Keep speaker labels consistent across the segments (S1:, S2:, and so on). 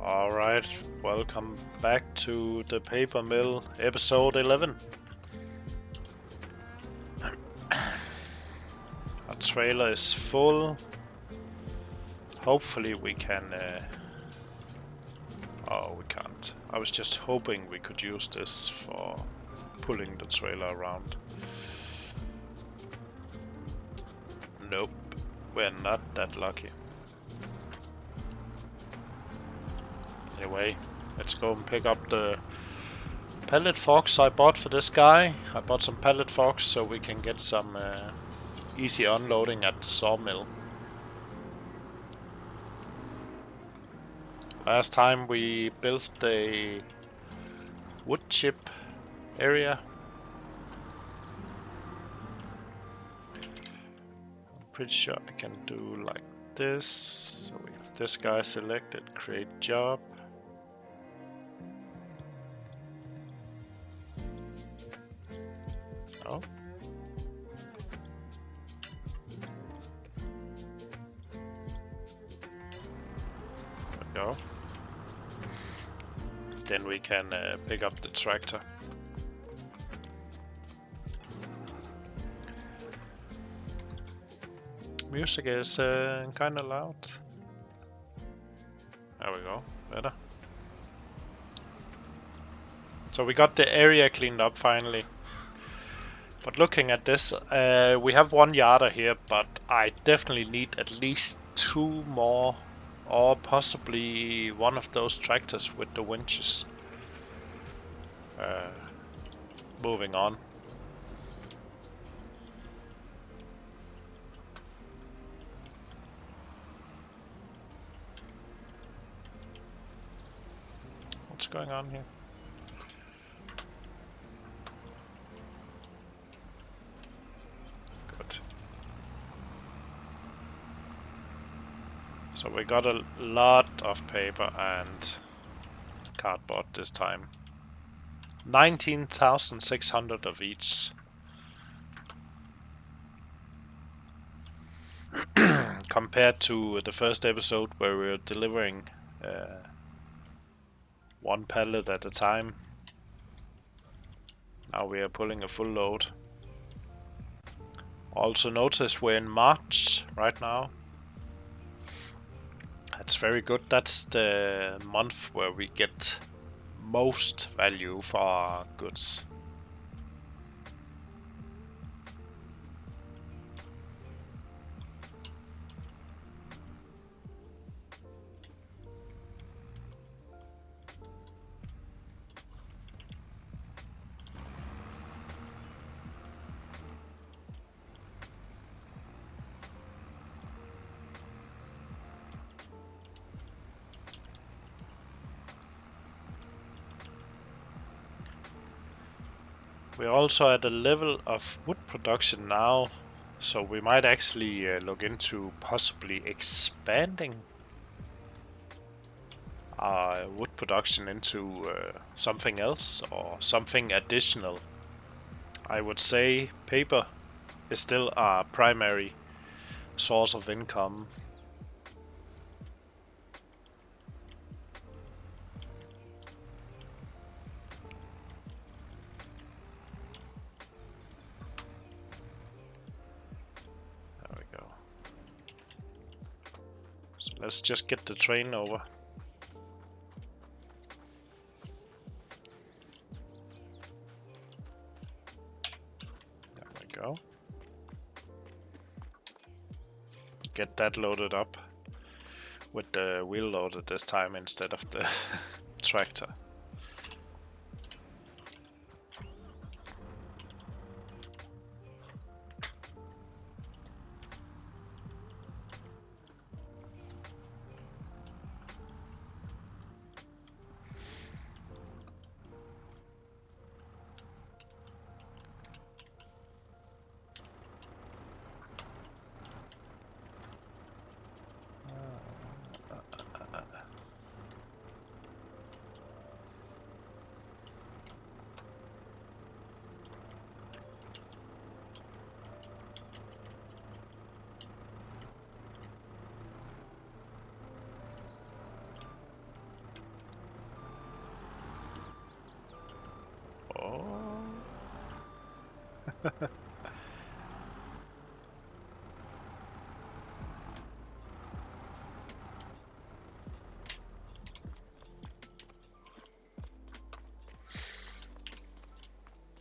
S1: Alright, welcome back to the Papermill episode 11. Our trailer is full. Hopefully we can... Oh, we can't. I was just hoping we could use this for pulling the trailer around. Nope, we're not that lucky. Anyway, let's go and pick up the pallet forks I bought for this guy. I bought some pallet forks so we can get some easy unloading at the sawmill. Last time we built a wood chip area. I'm pretty sure I can do like this. So we have this guy selected, create job. Oh. There we go. Then we can pick up the tractor. Music is kinda loud. There we go, better. So we got the area cleaned up finally. But looking at this, we have one yarder here, but I definitely need at least 2 more, or possibly one of those tractors with the winches. Moving on. What's going on here? So we got a lot of paper and cardboard this time. 19,600 of each. Compared to the first episode where we were delivering one pallet at a time. Now we are pulling a full load. Also notice we're in March right now. That's very good. That's the month where we get most value for our goods. We're also at a level of wood production now, so we might actually look into possibly expanding our wood production into something else or something additional. I would say paper is still our primary source of income. Let's just get the train over. There we go. Get that loaded up with the wheel loader this time instead of the tractor.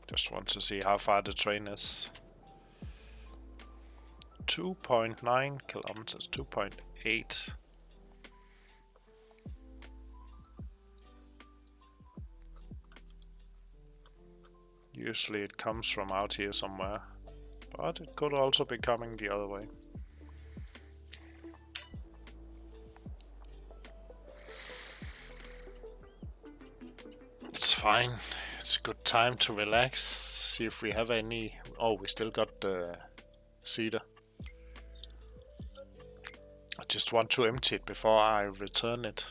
S1: Just want to see how far the train is. 2.9 kilometers, 2.8. Usually it comes from out here somewhere, but it could also be coming the other way. It's fine. It's a good time to relax. See if we have any. Oh, we still got the cedar. I just want to empty it before I return it.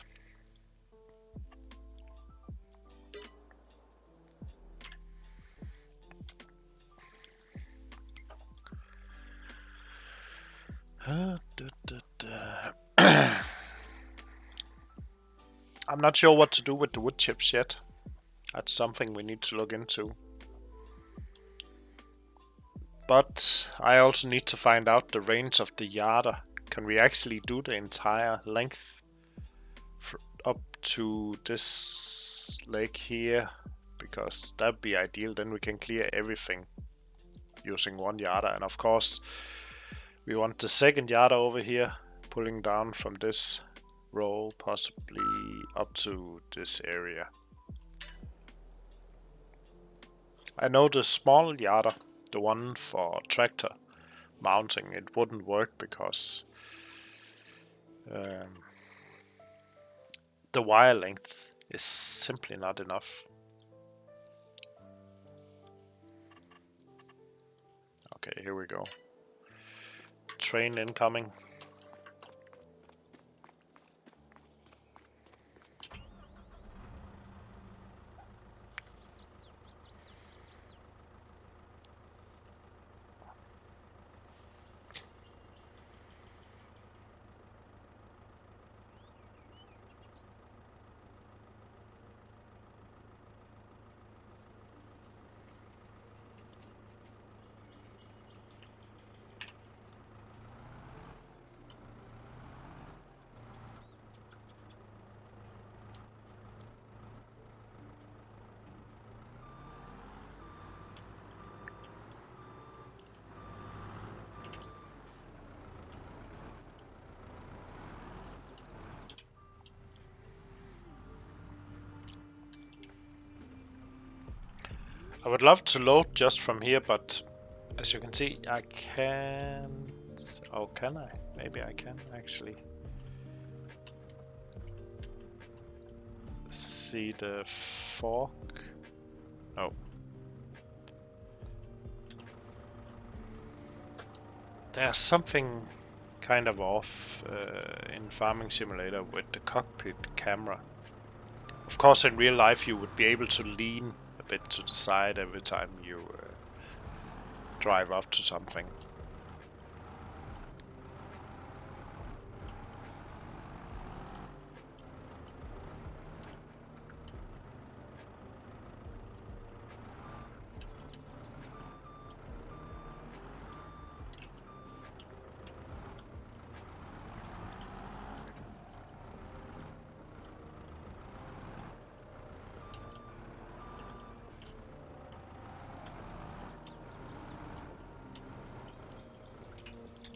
S1: I'm not sure what to do with the wood chips yet. That's something we need to look into. But I also need to find out the range of the yarder. Can we actually do the entire length up to this lake here? Because that'd be ideal, then we can clear everything using one yarder. And of course we want the second yarder over here, pulling down from this row, possibly up to this area. I know the small yarder, the one for tractor mounting, it wouldn't work because the wire length is simply not enough. Okay, here we go. Train incoming. I would love to load just from here, but as you can see, I can't. Oh, can I? Maybe I can actually see the fork. Oh. There's something kind of off in Farming Simulator with the cockpit camera. Of course, in real life you would be able to lean a bit to the side every time you drive up to something.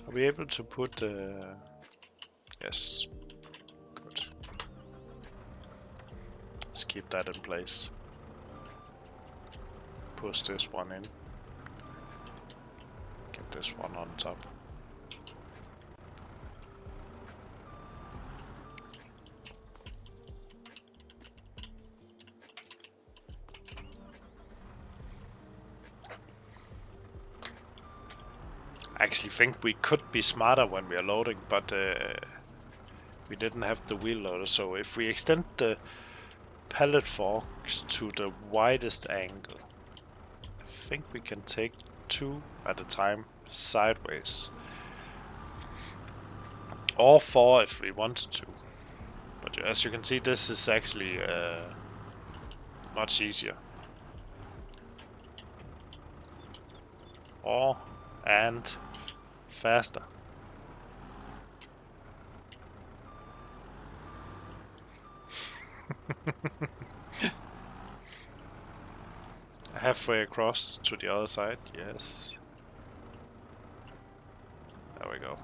S1: Are we able to put yes, good. Let's keep that in place. Push this one in. Get this one on top. I actually think we could be smarter when we are loading, but we didn't have the wheel loader, so if we extend the pallet forks to the widest angle, I think we can take two at a time sideways. Or four if we wanted to. But as you can see, this is actually much easier. More and faster. Halfway across to the other side, yes. There we go.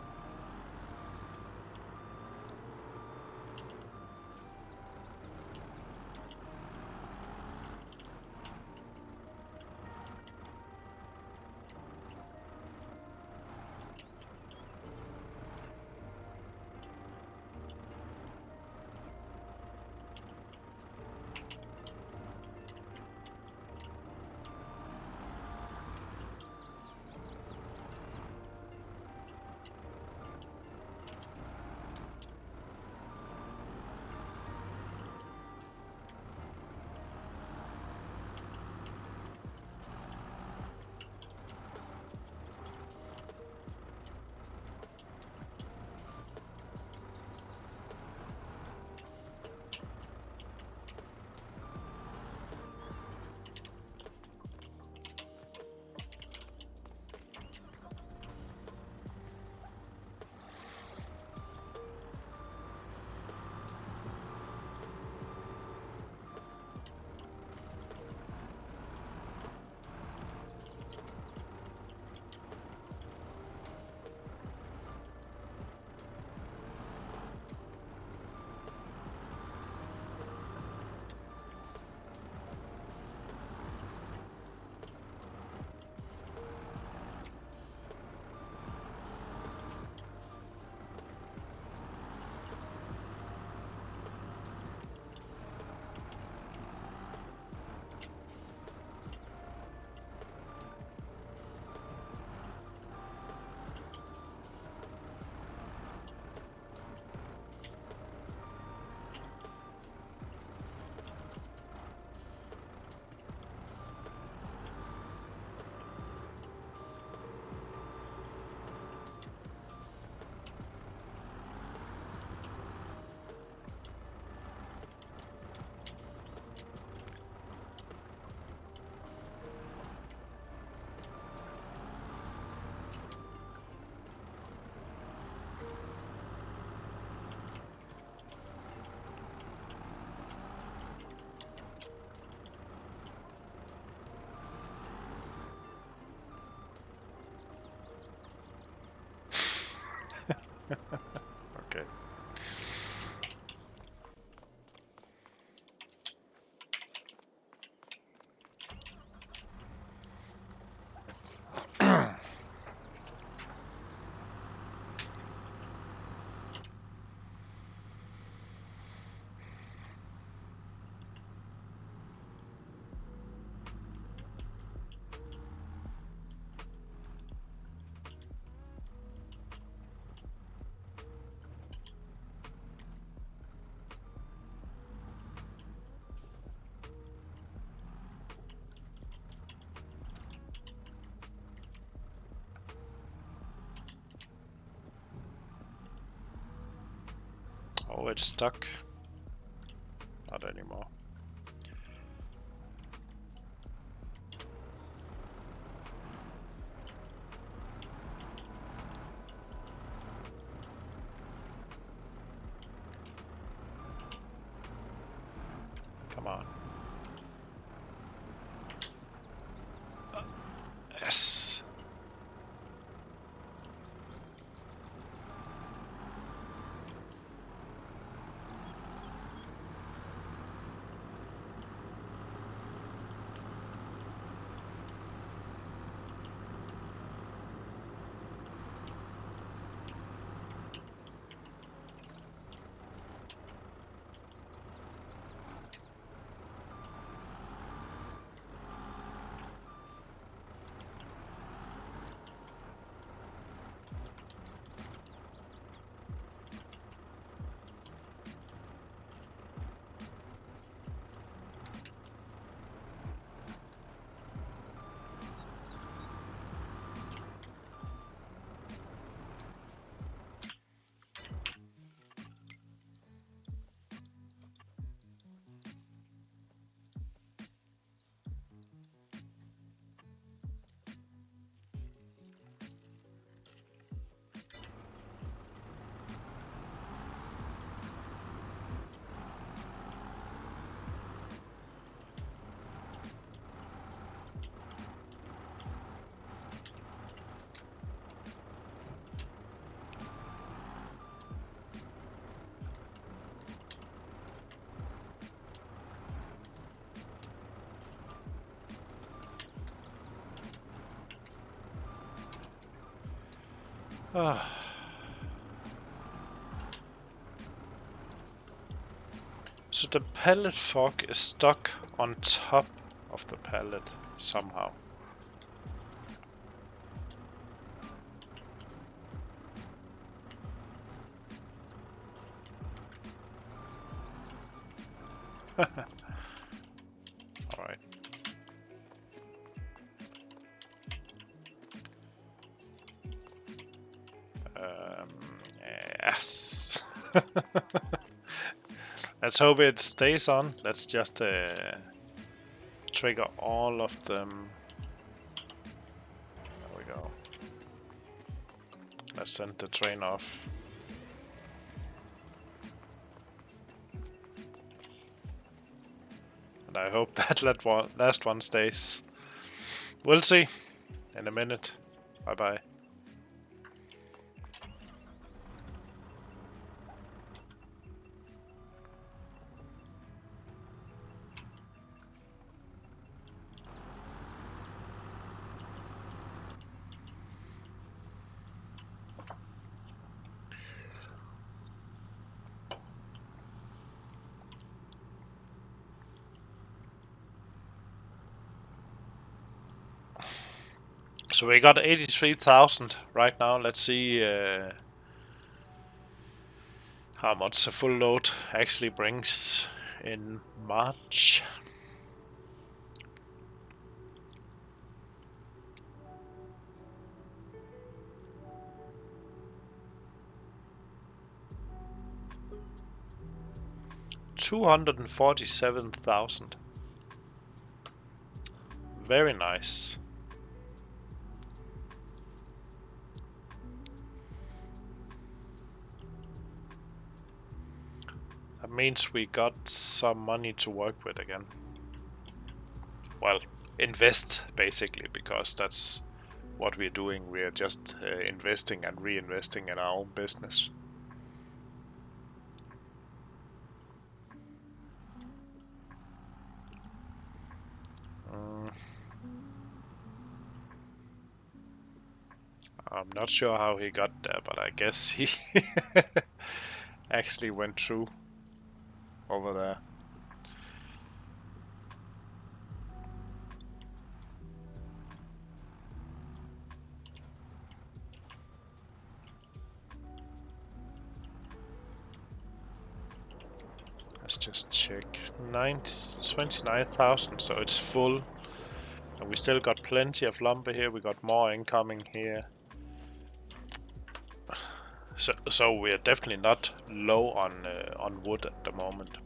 S1: Okay. Oh, it's stuck. Not anymore. Come on. Yes. So the pallet fork is stuck on top of the pallet somehow. Alright. Yes. Let's hope it stays on. Let's just trigger all of them. There we go. Let's send the train off. And I hope that last one stays. We'll see in a minute. Bye bye. So we got 83,000 right now. Let's see how much a full load actually brings in March. $247,000. Very nice. That means we got some money to work with again. Well, invest basically, because that's what we're doing. We are just investing and reinvesting in our own business. I'm not sure how he got there, but I guess he actually went through over there. Let's just check. 29,000, so it's full. And we still got plenty of lumber here. We got more incoming here. So we are definitely not low on wood at the moment.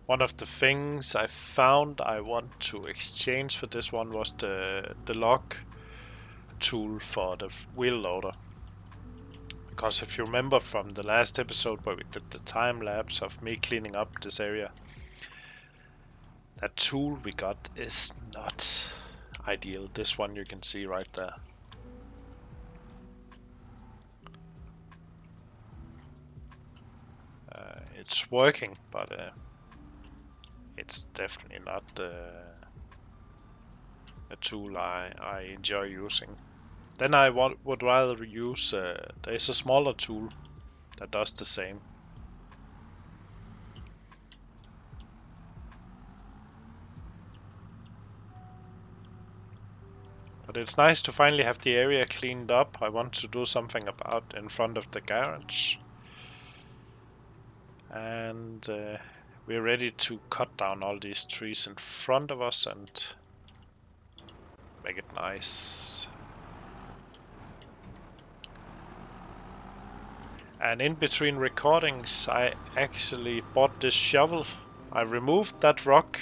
S1: One of the things I found I want to exchange for this one was the log tool for the wheel loader. Because if you remember from the last episode where we did the time lapse of me cleaning up this area, that tool we got is not ideal. This one you can see right there. It's working, but it's definitely not a tool I enjoy using. Then I would rather use, there's a smaller tool that does the same. But it's nice to finally have the area cleaned up. I want to do something about in front of the garage. And we're ready to cut down all these trees in front of us and make it nice. And in between recordings I actually bought this shovel. I removed that rock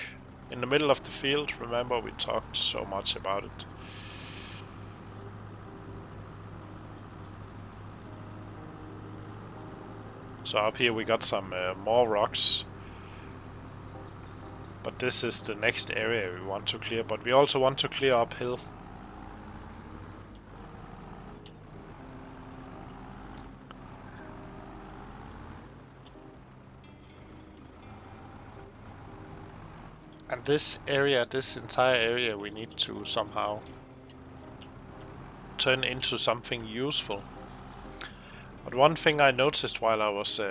S1: in the middle of the field. Remember we talked so much about it. So up here we got some more rocks. But this is the next area we want to clear, but we also want to clear uphill. And this area, this entire area, we need to somehow turn into something useful. But one thing I noticed while I was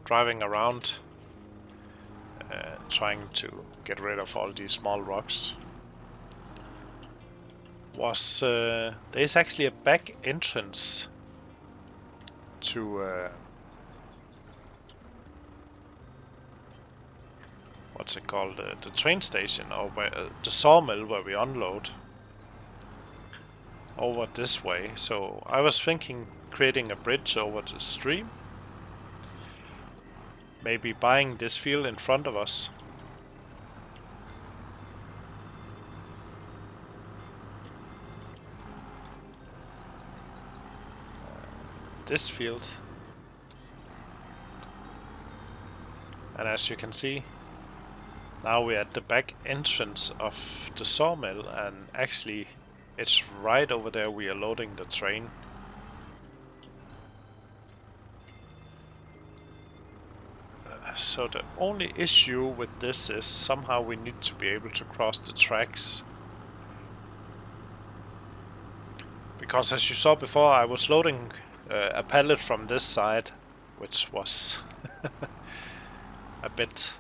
S1: driving around, trying to get rid of all these small rocks, was there's actually a back entrance to what's it called, the train station, or where, the sawmill where we unload, over this way. So I was thinking creating a bridge over the stream, maybe buying this field in front of us. This field. And as you can see, now we're at the back entrance of the sawmill, and actually it's right over there we are loading the train. So the only issue with this is somehow we need to be able to cross the tracks. Because as you saw before, I was loading a pallet from this side, which was a bit...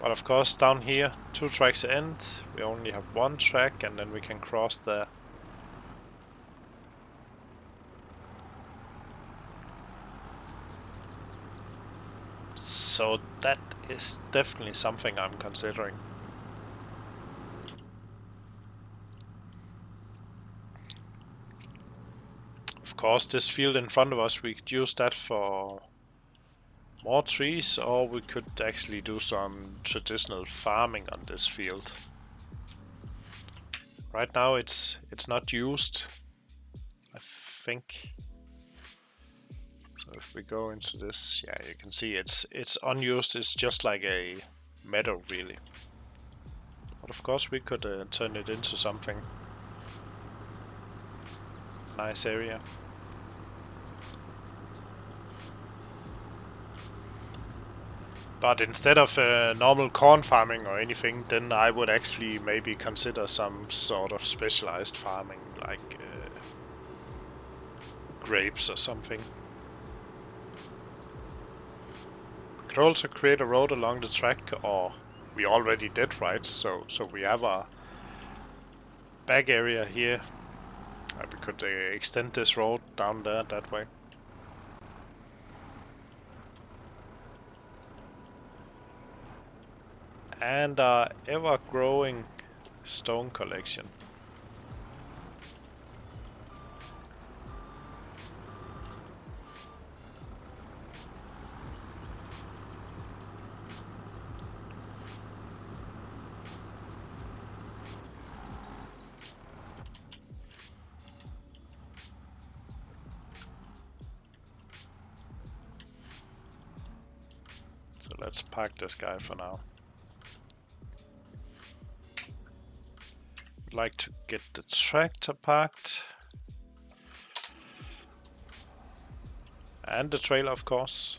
S1: but of course down here, 2 tracks end, we only have 1 track, and then we can cross there. So that is definitely something I'm considering. Of course, this field in front of us, we could use that for more trees, or we could actually do some traditional farming on this field. Right now it's not used, I think. So if we go into this, yeah, you can see it's unused. It's just like a meadow, really. But of course we could turn it into something. Nice area. But instead of normal corn farming or anything, then I would actually maybe consider some sort of specialized farming, like grapes or something. We could also create a road along the track, or we already did, right? So we have a back area here. We could extend this road down there that way. And our ever-growing stone collection. So let's park this guy for now. I'd like to get the tractor parked. And the trailer, of course.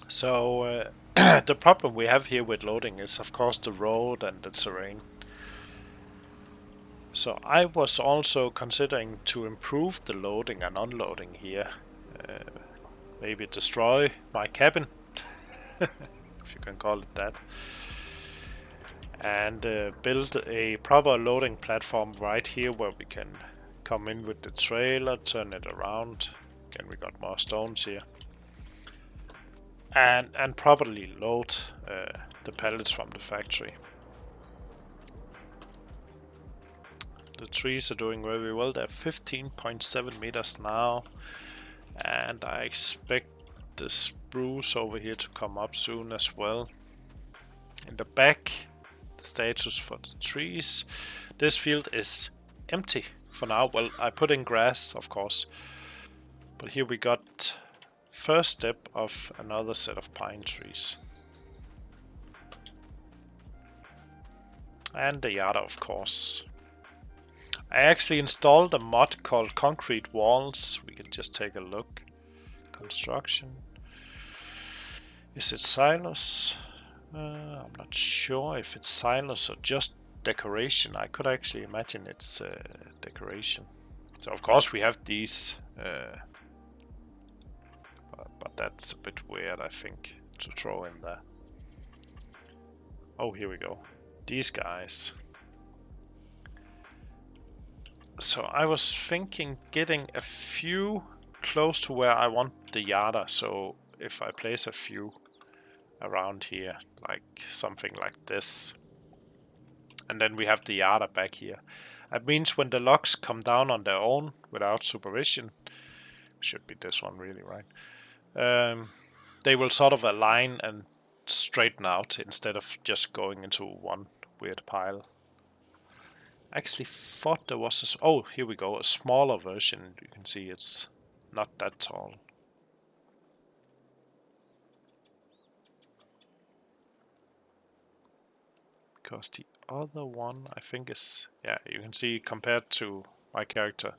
S1: So the problem we have here with loading is of course the road and the terrain. So I was also considering to improve the loading and unloading here. Maybe destroy my cabin, if you can call it that. And build a proper loading platform right here where we can come in with the trailer, turn it around. Again, we got more stones here. And properly load the pallets from the factory. The trees are doing very well. They're 15.7 meters now. And I expect the spruce over here to come up soon as well. In the back, the status for the trees. This field is empty for now. Well, I put in grass, of course. But here we got first step of another set of pine trees. And the yard, of course. I actually installed a mod called Concrete Walls. We can just take a look. Construction. Is it silos? I'm not sure if it's silos or just decoration. I could actually imagine it's decoration. So of course we have these, but that's a bit weird, I think, to throw in there. Oh, here we go. These guys. So I was thinking getting a few close to where I want the yarder. So if I place a few around here, like something like this, and then we have the yarder back here. That means when the logs come down on their own without supervision, should be this one really, right? They will sort of align and straighten out instead of just going into one weird pile. I actually thought there was a... Oh, here we go, a smaller version. You can see it's not that tall. Because the other one, I think, is... Yeah, you can see compared to my character.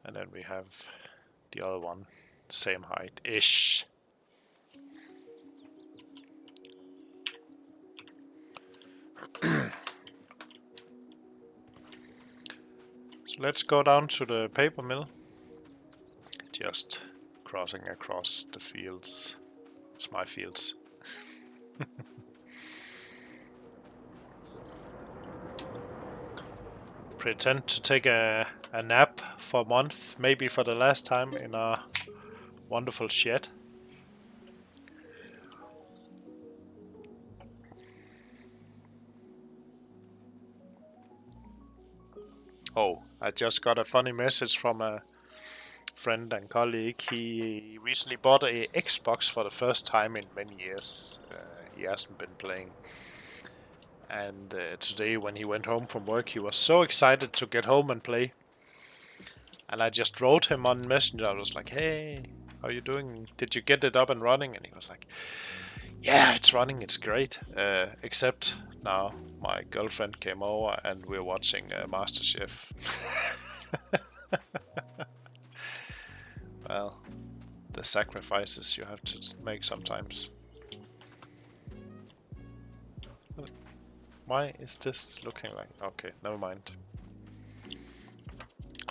S1: And then we have the other one, same height-ish. So let's go down to the paper mill. Just crossing across the fields. It's my fields. Pretend to take a nap for a month, maybe for the last time in our wonderful shed. Oh, I just got a funny message from a friend and colleague. He recently bought a Xbox for the first time in many years. He hasn't been playing. And today when he went home from work, he was so excited to get home and play. And I just wrote him on Messenger. I was like, hey, how are you doing? Did you get it up and running? And he was like, yeah, it's running, it's great. Except now my girlfriend came over and we're watching MasterChef. Well, the sacrifices you have to make sometimes. Why is this looking like... Okay, never mind.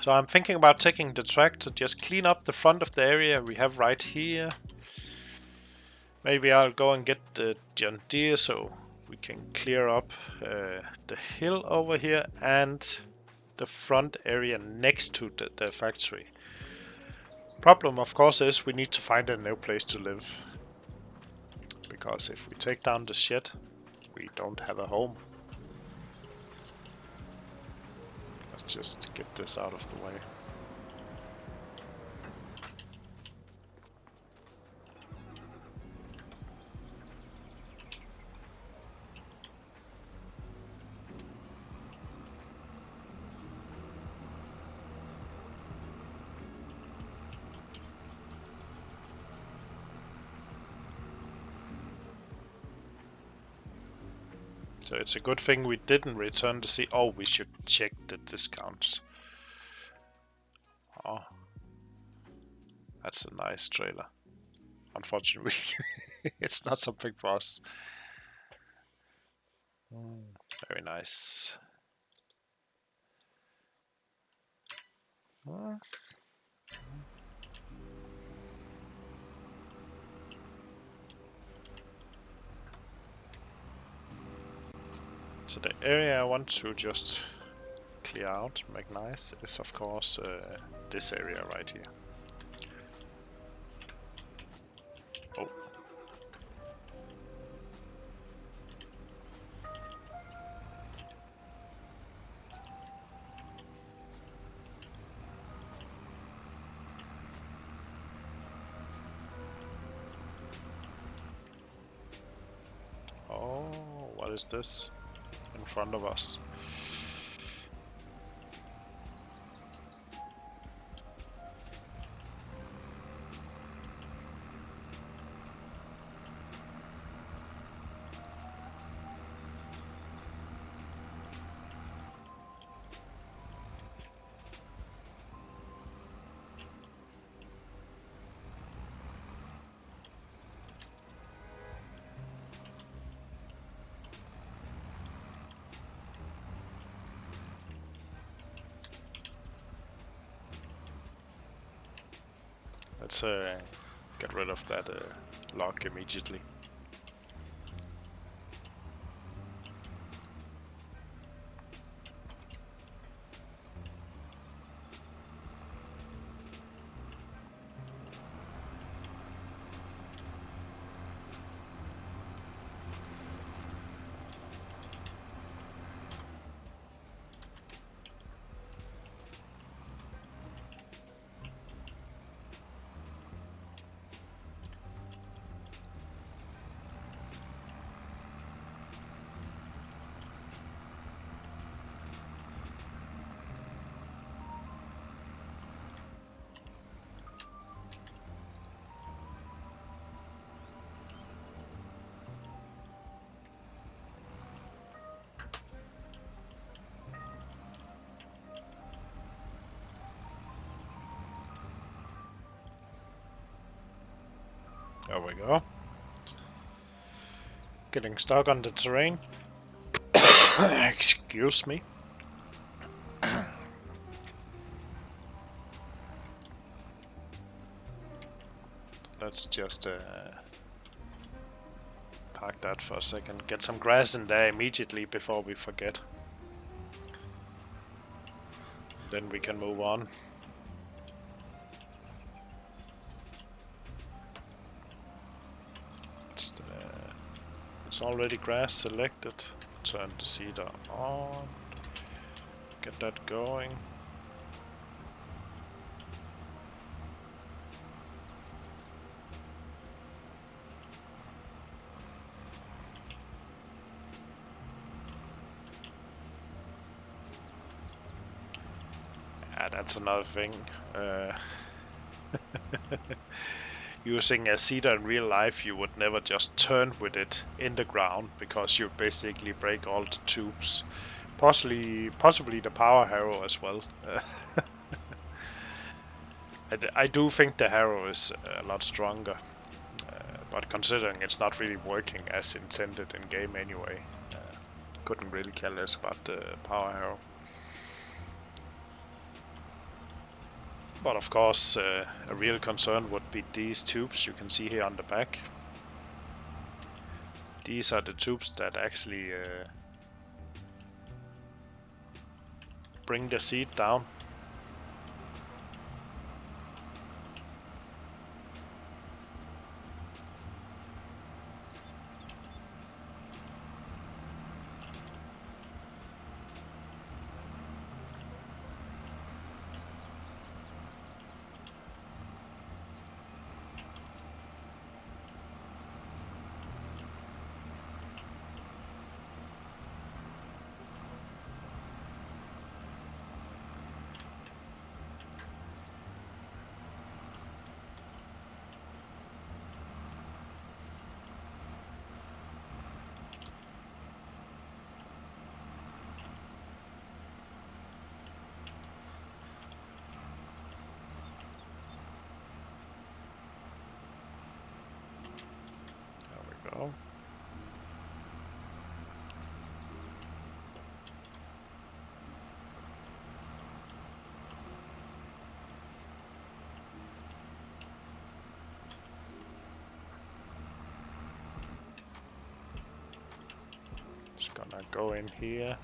S1: So I'm thinking about taking the TRAC to just clean up the front of the area we have right here. Maybe I'll go and get the John Deere so we can clear up the hill over here and the front area next to the factory. Problem, of course, is we need to find a new place to live. Because if we take down the shed, we don't have a home. Let's just get this out of the way. So it's a good thing we didn't return the seed. Oh, we should check the discounts. Oh, that's a nice trailer. Unfortunately, it's not something for us. Very nice. So the area I want to just clear out, make nice, is of course this area right here. Oh. Oh, what is this in front of us? Let's get rid of that log immediately. There we go. Getting stuck on the terrain. Excuse me. Let's just park that for a second. Get some grass in there immediately before we forget. Then we can move on. It's already grass selected. Turn the seeder on. Get that going. Yeah, that's another thing. Using a seeder in real life, you would never just turn with it in the ground because you basically break all the tubes. Possibly the power harrow as well. I do think the harrow is a lot stronger, but considering it's not really working as intended in game anyway, couldn't really care less about the power harrow. But of course, a real concern would be these tubes you can see here on the back. These are the tubes that actually bring the seed down. Go. Just gonna go in here.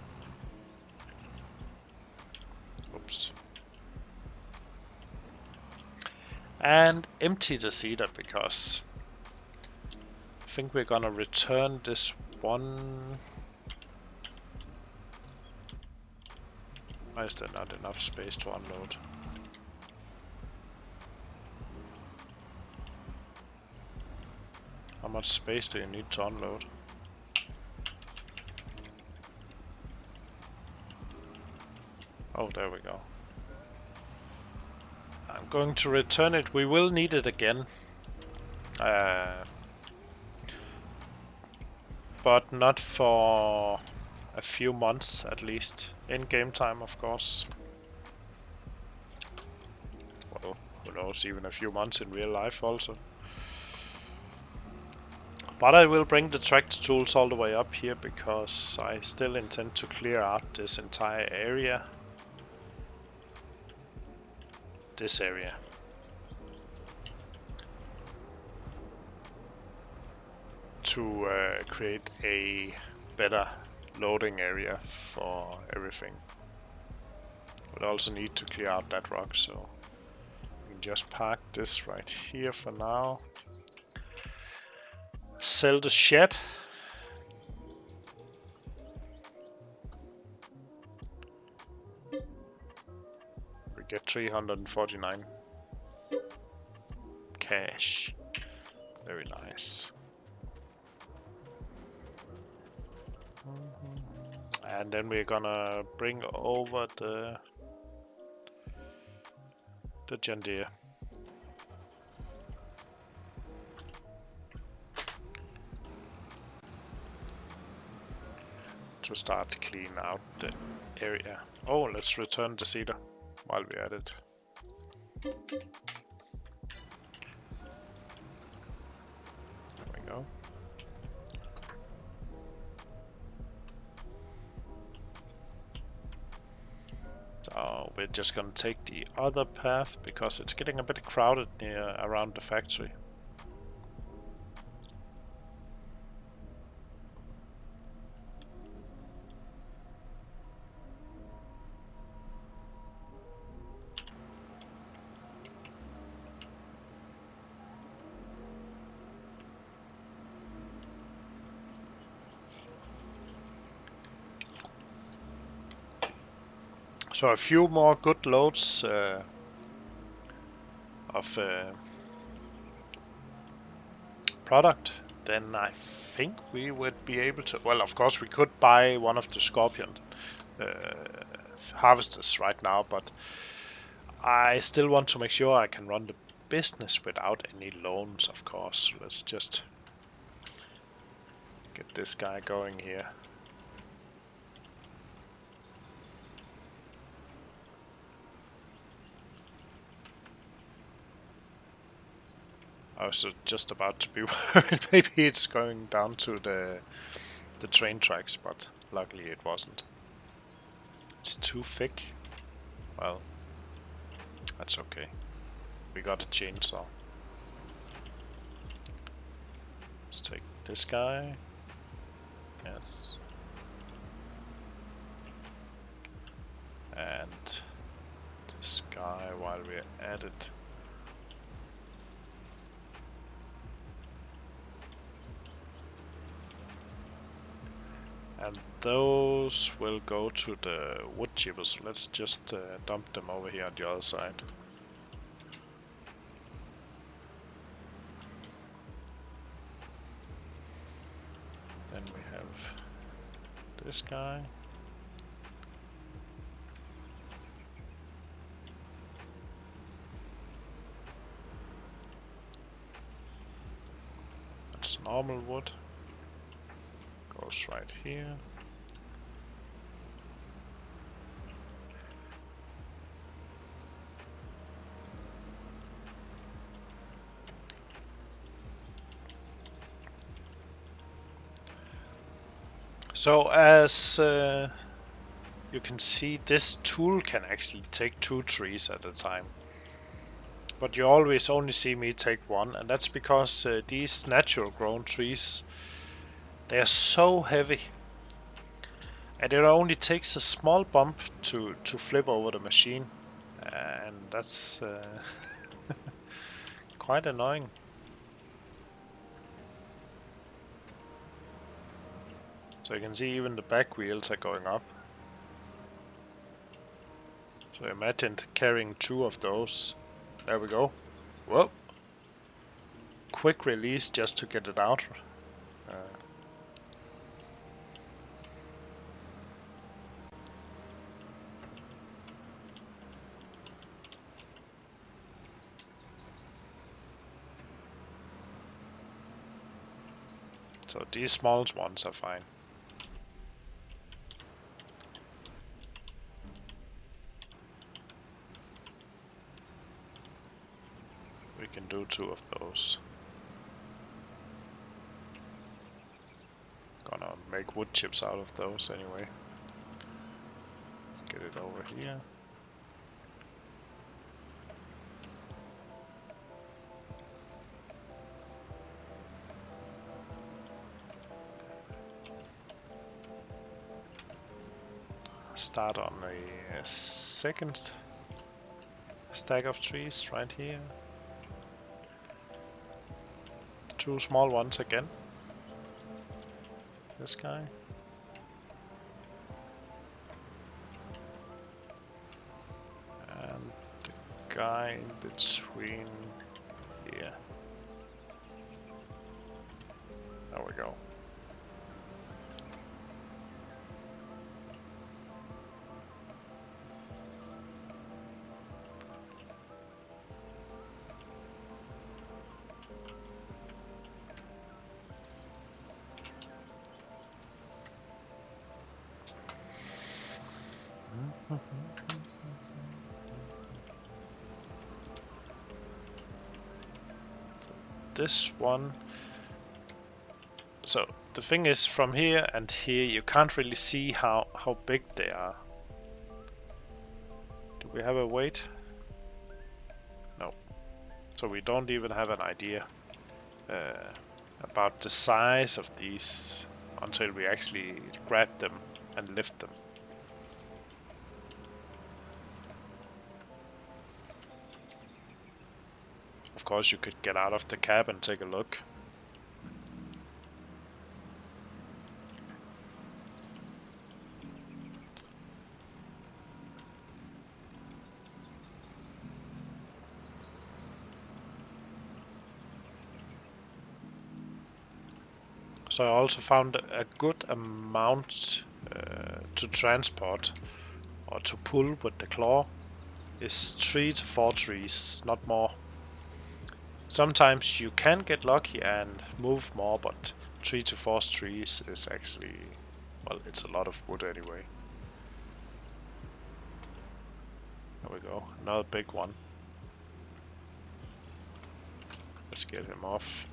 S1: Oops. And empty the seeder because I think we're gonna return this one. Why is there not enough space to unload? How much space do you need to unload? Oh, there we go. I'm going to return it. We will need it again. But not for a few months at least. In game time, of course. Well, who knows, even a few months in real life also. But I will bring the tractor tools all the way up here because I still intend to clear out this entire area. This area. To create a better loading area for everything. We'll also need to clear out that rock, so we can just park this right here for now. Sell the shed. We get 349 cash. Very nice. And then we're gonna bring over the John Deere. To start to clean out the area. Oh, let's return the cedar while we're at it. There we go. So we're just gonna take the other path because it's getting a bit crowded near around the factory. So a few more good loads of product, then I think we would be able to. Well, of course, we could buy one of the Scorpion harvesters right now, but I still want to make sure I can run the business without any loans, of course. Let's just get this guy going here. I was just about to be worried. Maybe it's going down to the train tracks, but luckily it wasn't. It's too thick. Well, that's okay. We got a chainsaw. Let's take this guy. Yes. And this guy while we're at it. And those will go to the wood chippers. Let's just dump them over here on the other side. Then we have this guy. That's normal wood. Goes right here. So as you can see, this tool can actually take 2 trees at a time. But you always only see me take 1, and that's because these natural grown trees, they are so heavy, and it only takes a small bump to flip over the machine, and that's quite annoying. So you can see even the back wheels are going up. So imagine carrying 2 of those. There we go. Whoa! Quick release just to get it out. So these small ones are fine. We can do 2 of those. Gonna make wood chips out of those anyway. Let's get it over here. Start on a second stack of trees right here. 2 small ones again. This guy. And the guy in between here. There we go. This one. So the thing is, from here and here you can't really see how big they are. Do we have a weight? No. So we don't even have an idea about the size of these until we actually grab them and lift them. Of course you could get out of the cab and take a look. So I also found a good amount to transport or to pull with the claw is 3 to 4 trees, not more. Sometimes you can get lucky and move more, but 3 to 4 trees is actually, well, it's a lot of wood anyway. There we go, another big one. Let's get him off.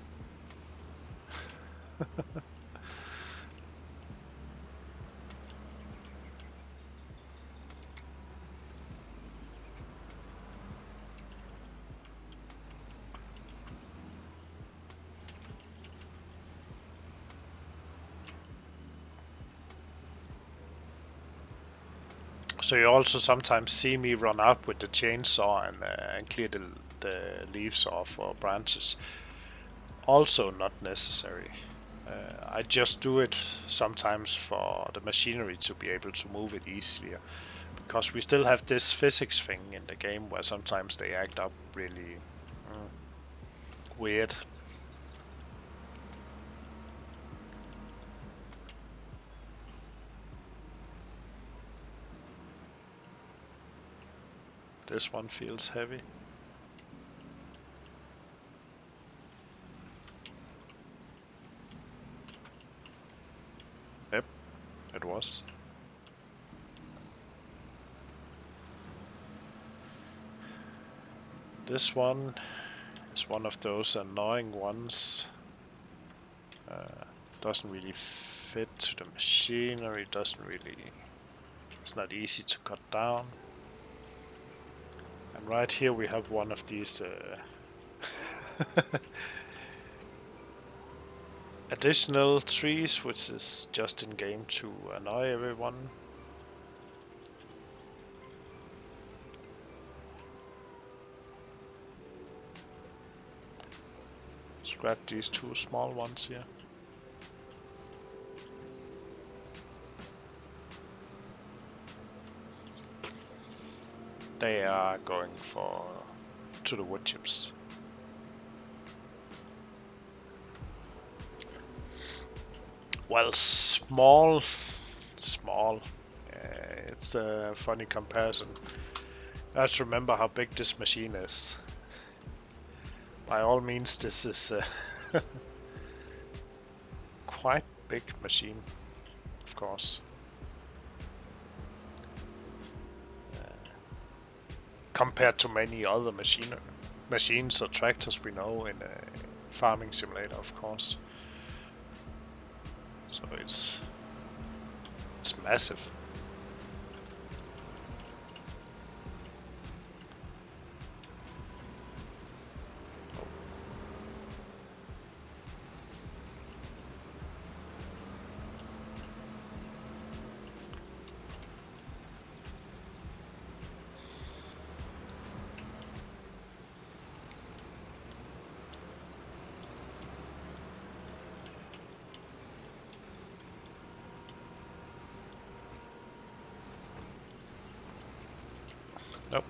S1: So you also sometimes see me run up with the chainsaw and clear the leaves off or branches. Also not necessary. I just do it sometimes for the machinery to be able to move it easier. Because we still have this physics thing in the game where sometimes they act up really weird. This one feels heavy. Yep, it was. This one is one of those annoying ones. Doesn't really fit to the machinery, it's not easy to cut down. And right here we have one of these additional trees, which is just in game to annoy everyone. Let's grab these 2 small ones here. They are going to the wood chips. Well, small. It's a funny comparison. I have to remember how big this machine is. By all means, this is quite big machine, of course. Compared to many other machines or tractors we know in a farming simulator, of course. So it's massive. Nope.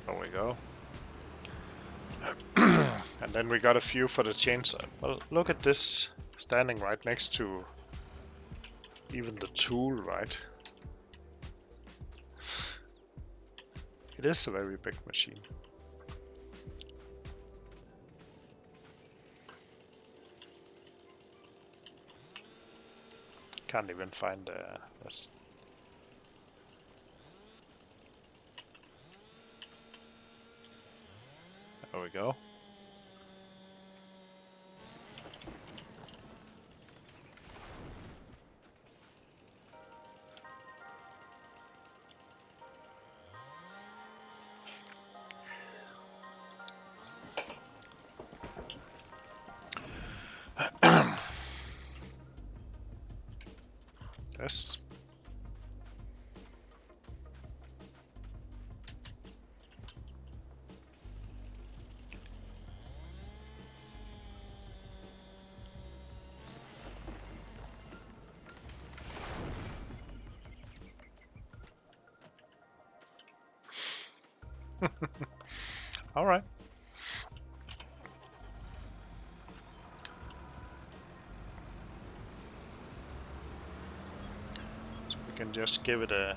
S1: There we go. And then we got a few for the chainsaw. Well, look at this standing right next to even the tool, right? It is a very big machine. Can't even find this. There we go. Yes. All right. So we can just give it a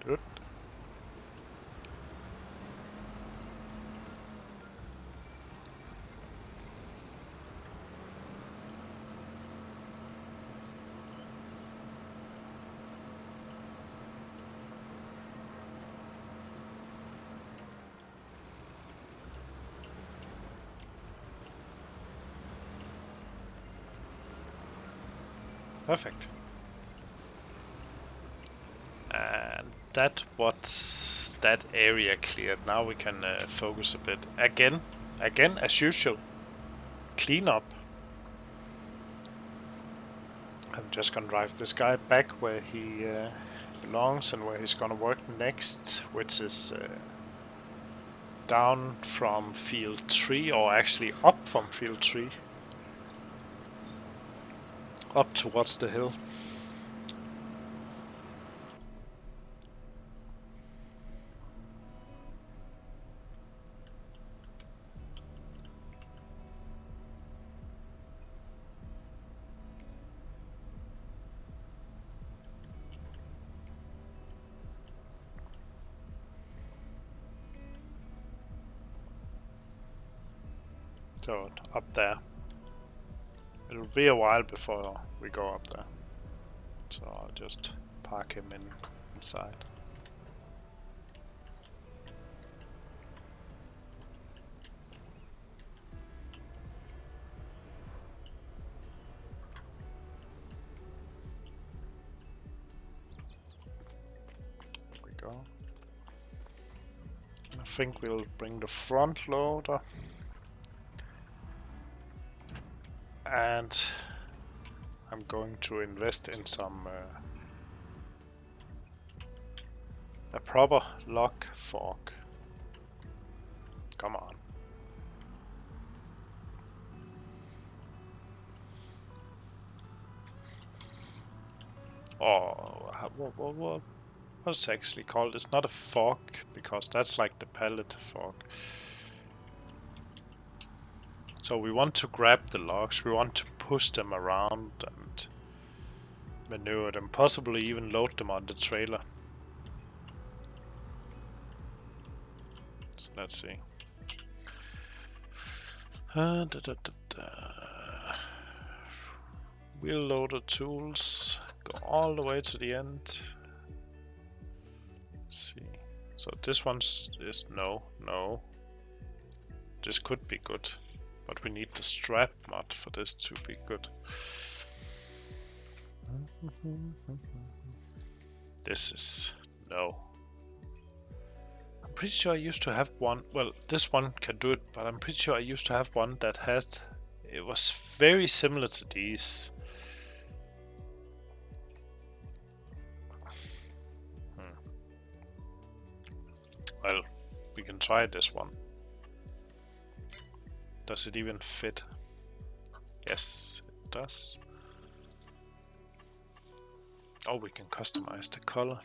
S1: doot. Perfect. And that what's that area cleared. Now we can focus a bit. Again, as usual, clean up. I'm just gonna drive this guy back where he belongs and where he's gonna work next, which is down from field 3, or actually up from field 3. Up towards the hill. So up there. It'll be a while before we go up there. So I'll just park him inside. think we'll bring the front loader. And I'm going to invest in some a proper log fork. Come on. Oh, what's it actually called? It's not a fork, because that's like the pallet fork. So we want to grab the logs, we want to push them around and maneuver them, possibly even load them on the trailer. So let's see. Wheel loader tools, go all the way to the end. Let's see. So this one is no. This could be good, but we need the strap mod for this to be good. This is no. I'm pretty sure I used to have one. Well, this one can do it, but I'm pretty sure I used to have one that had. It was very similar to these. Well, we can try this one. Does it even fit? Yes, it does. Oh, we can customize the color.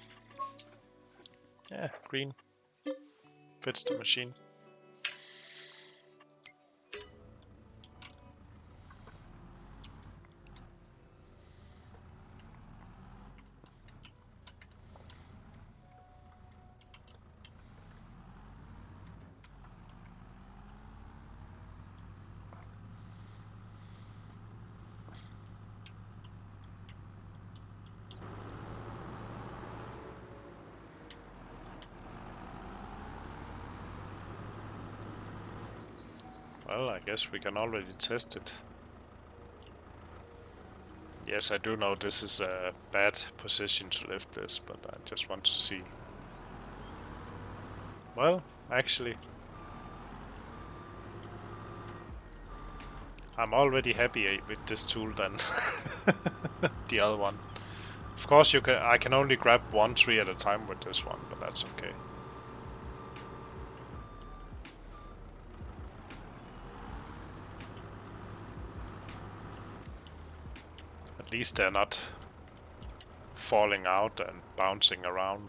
S1: Yeah, green. Fits the machine. Well, I guess we can already test it. Yes, I do know this is a bad position to lift this, but I just want to see. Well, actually, I'm already happier with this tool than the other one. Of course, I can only grab one tree at a time with this one, but that's okay. At least they're not falling out and bouncing around.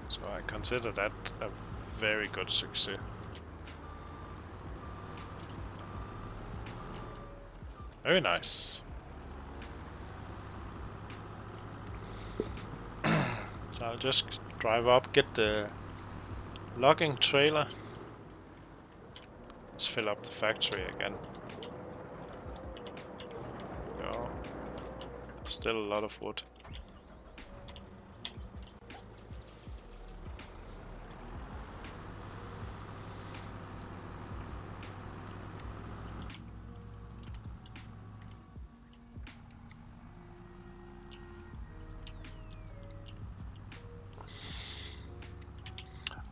S1: So I consider that a very good success. Very nice. So I'll just drive up, get the logging trailer. Let's fill up the factory again. There we go. Still a lot of wood.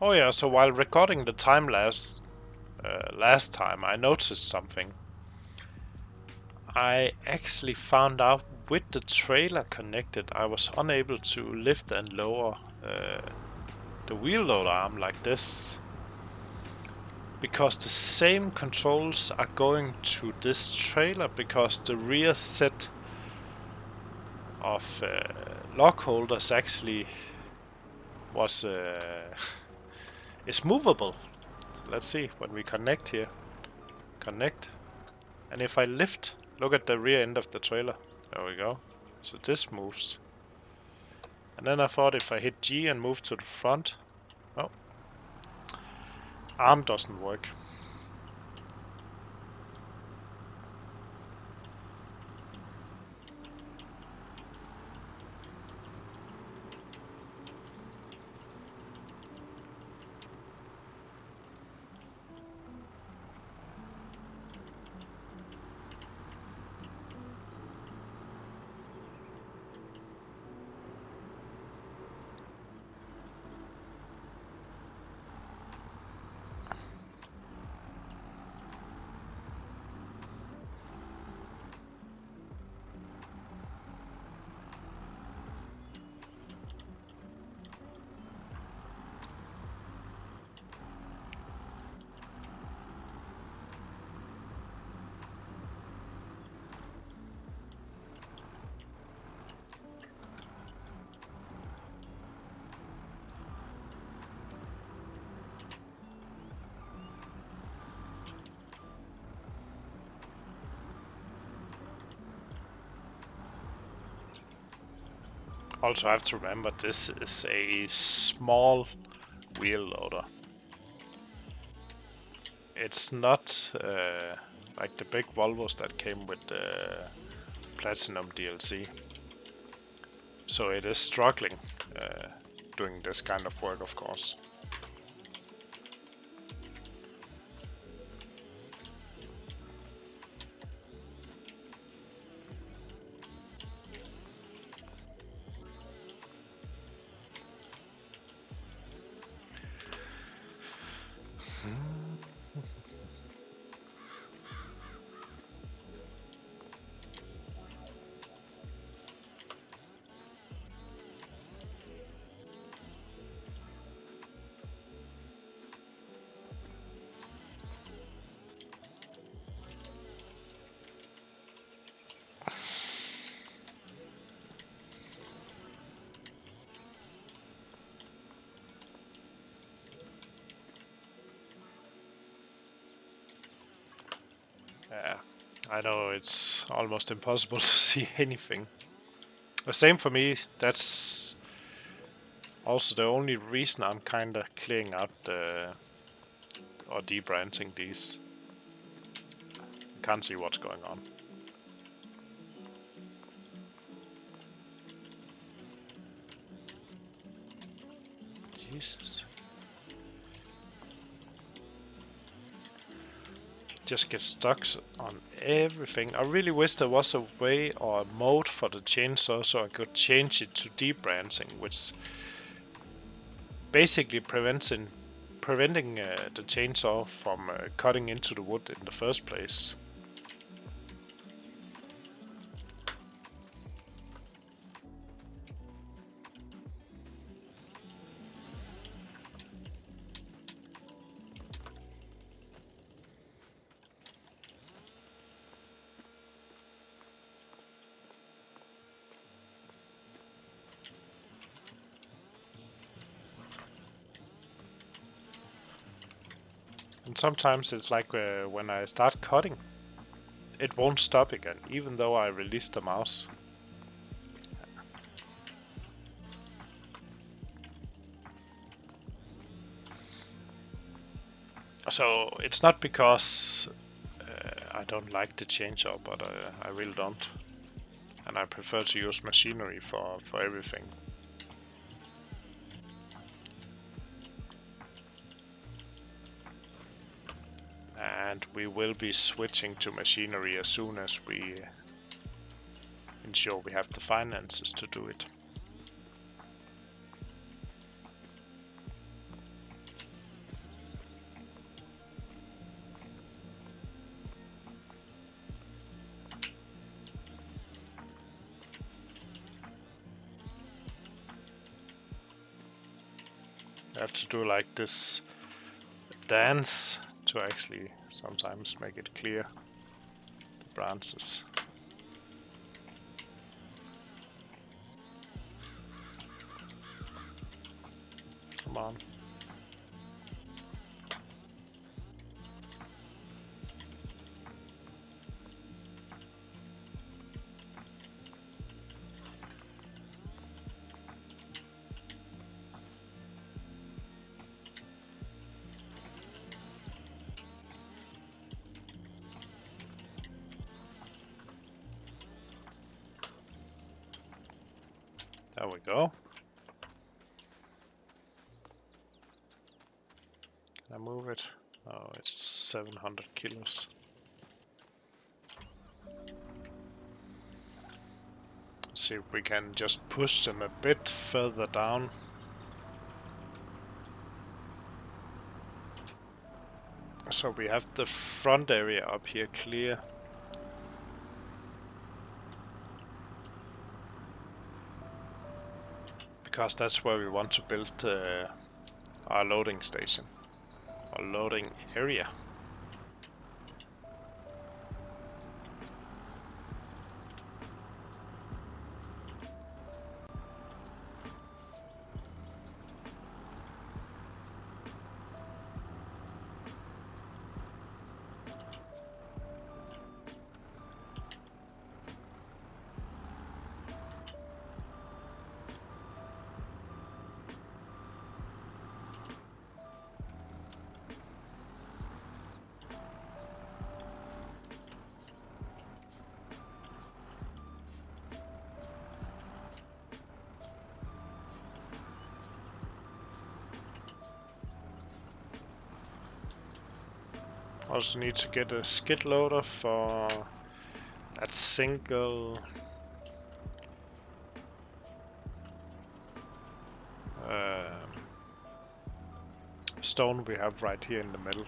S1: Oh yeah, so while recording the time lapse last time, I noticed something. I actually found out with the trailer connected, I was unable to lift and lower the wheel loader arm like this, because the same controls are going to this trailer, because the rear set of lock holders actually was is movable. So let's see when we connect here. Connect, and if I lift, look at the rear end of the trailer. There we go. So this moves. And then I thought if I hit G and move to the front, oh, arm doesn't work. Also have to remember this is a small wheel loader. It's not like the big Volvos that came with the Platinum DLC. So it is struggling doing this kind of work, of course. Yeah, I know it's almost impossible to see anything. The same for me. That's also the only reason I'm kinda clearing out or debranching these. Can't see what's going on. Jesus. Just get stuck on everything. I really wish there was a way or a mode for the chainsaw so I could change it to debranching, which basically preventing the chainsaw from cutting into the wood in the first place. And sometimes it's like when I start cutting, it won't stop again, even though I release the mouse. So it's not because I don't like the chainsaw, but I really don't. And I prefer to use machinery for everything. And we will be switching to machinery as soon as we ensure we have the finances to do it. I have to do like this dance to actually sometimes make it clear the branches. Come on. There we go. Can I move it? Oh, it's 700 kilos. Let's see if we can just push them a bit further down. So we have the front area up here clear. Because that's where we want to build our loading station. Or loading area. Also need to get a skid loader for that single stone we have right here in the middle.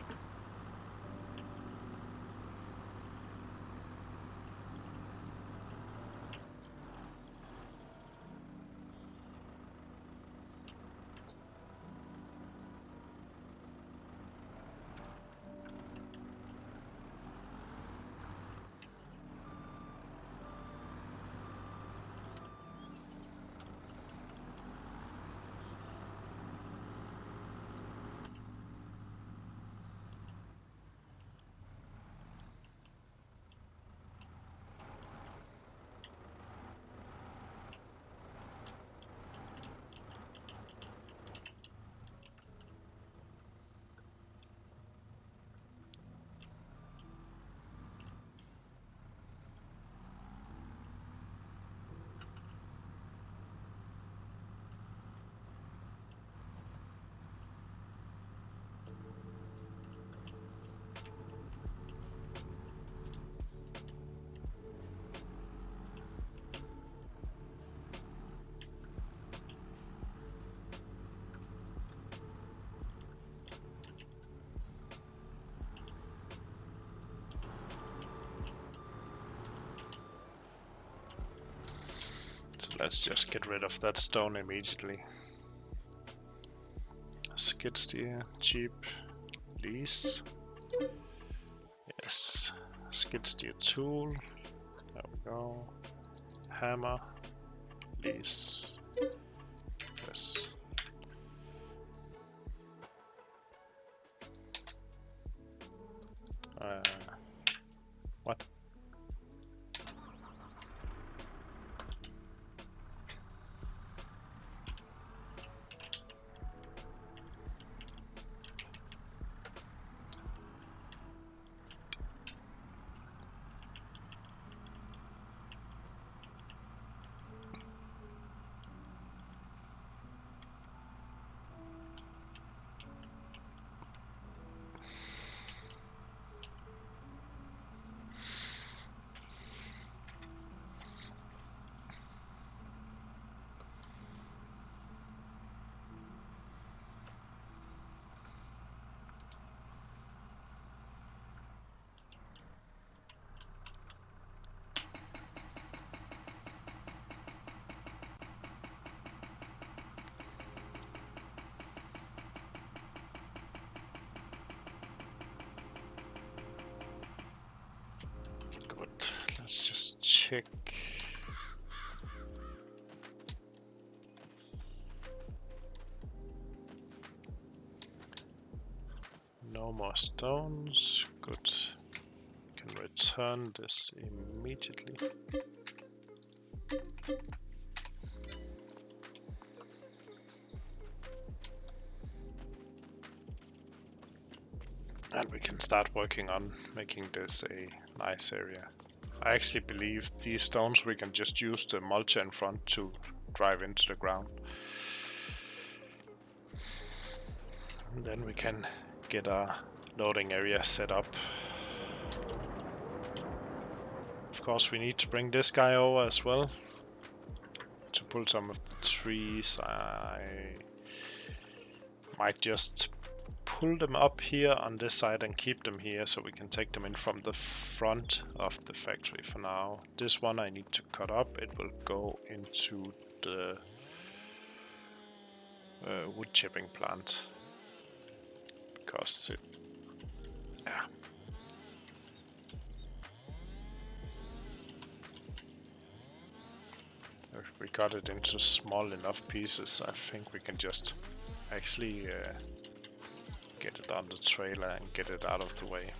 S1: Let's just get rid of that stone immediately. Skid steer, cheap, lease. Yes, skid steer tool. There we go. Hammer, lease. Yes. What? Let's just check. No more stones. Good. Can return this immediately. And we can start working on making this a nice area. I actually believe these stones we can just use the mulcher in front to drive into the ground. And then we can get our loading area set up. Of course we need to bring this guy over as well to pull some of the trees. I might just pull them up here on this side and keep them here so we can take them in from the front of the factory for now. This one I need to cut up. It will go into the wood chipping plant because it, yeah. If we cut it into small enough pieces, I think we can just actually get it on the trailer and get it out of the way.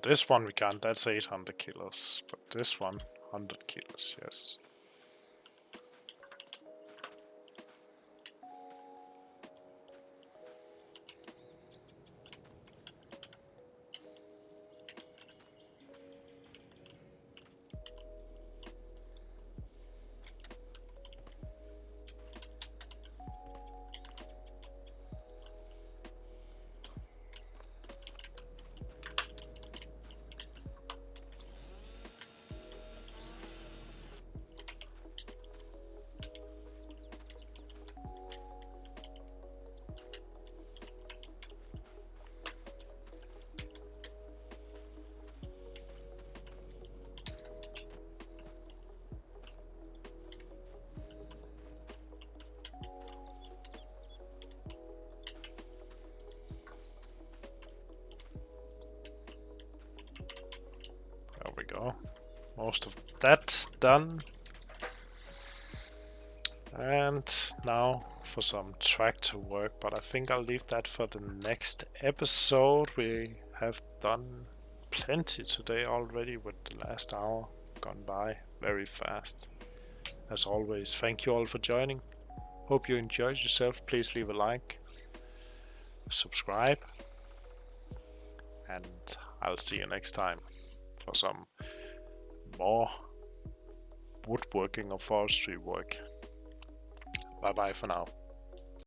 S1: this one we can't, that's 800 kilos. But this one, 100 kilos, yes. There we go. Most of that done. And now for some tractor work, but I think I'll leave that for the next episode. We have done plenty today already, with the last hour gone by very fast. As always, thank you all for joining. Hope you enjoyed yourself. Please leave a like, subscribe, and I'll see you next time for some more woodworking or forestry work. Bye bye for now.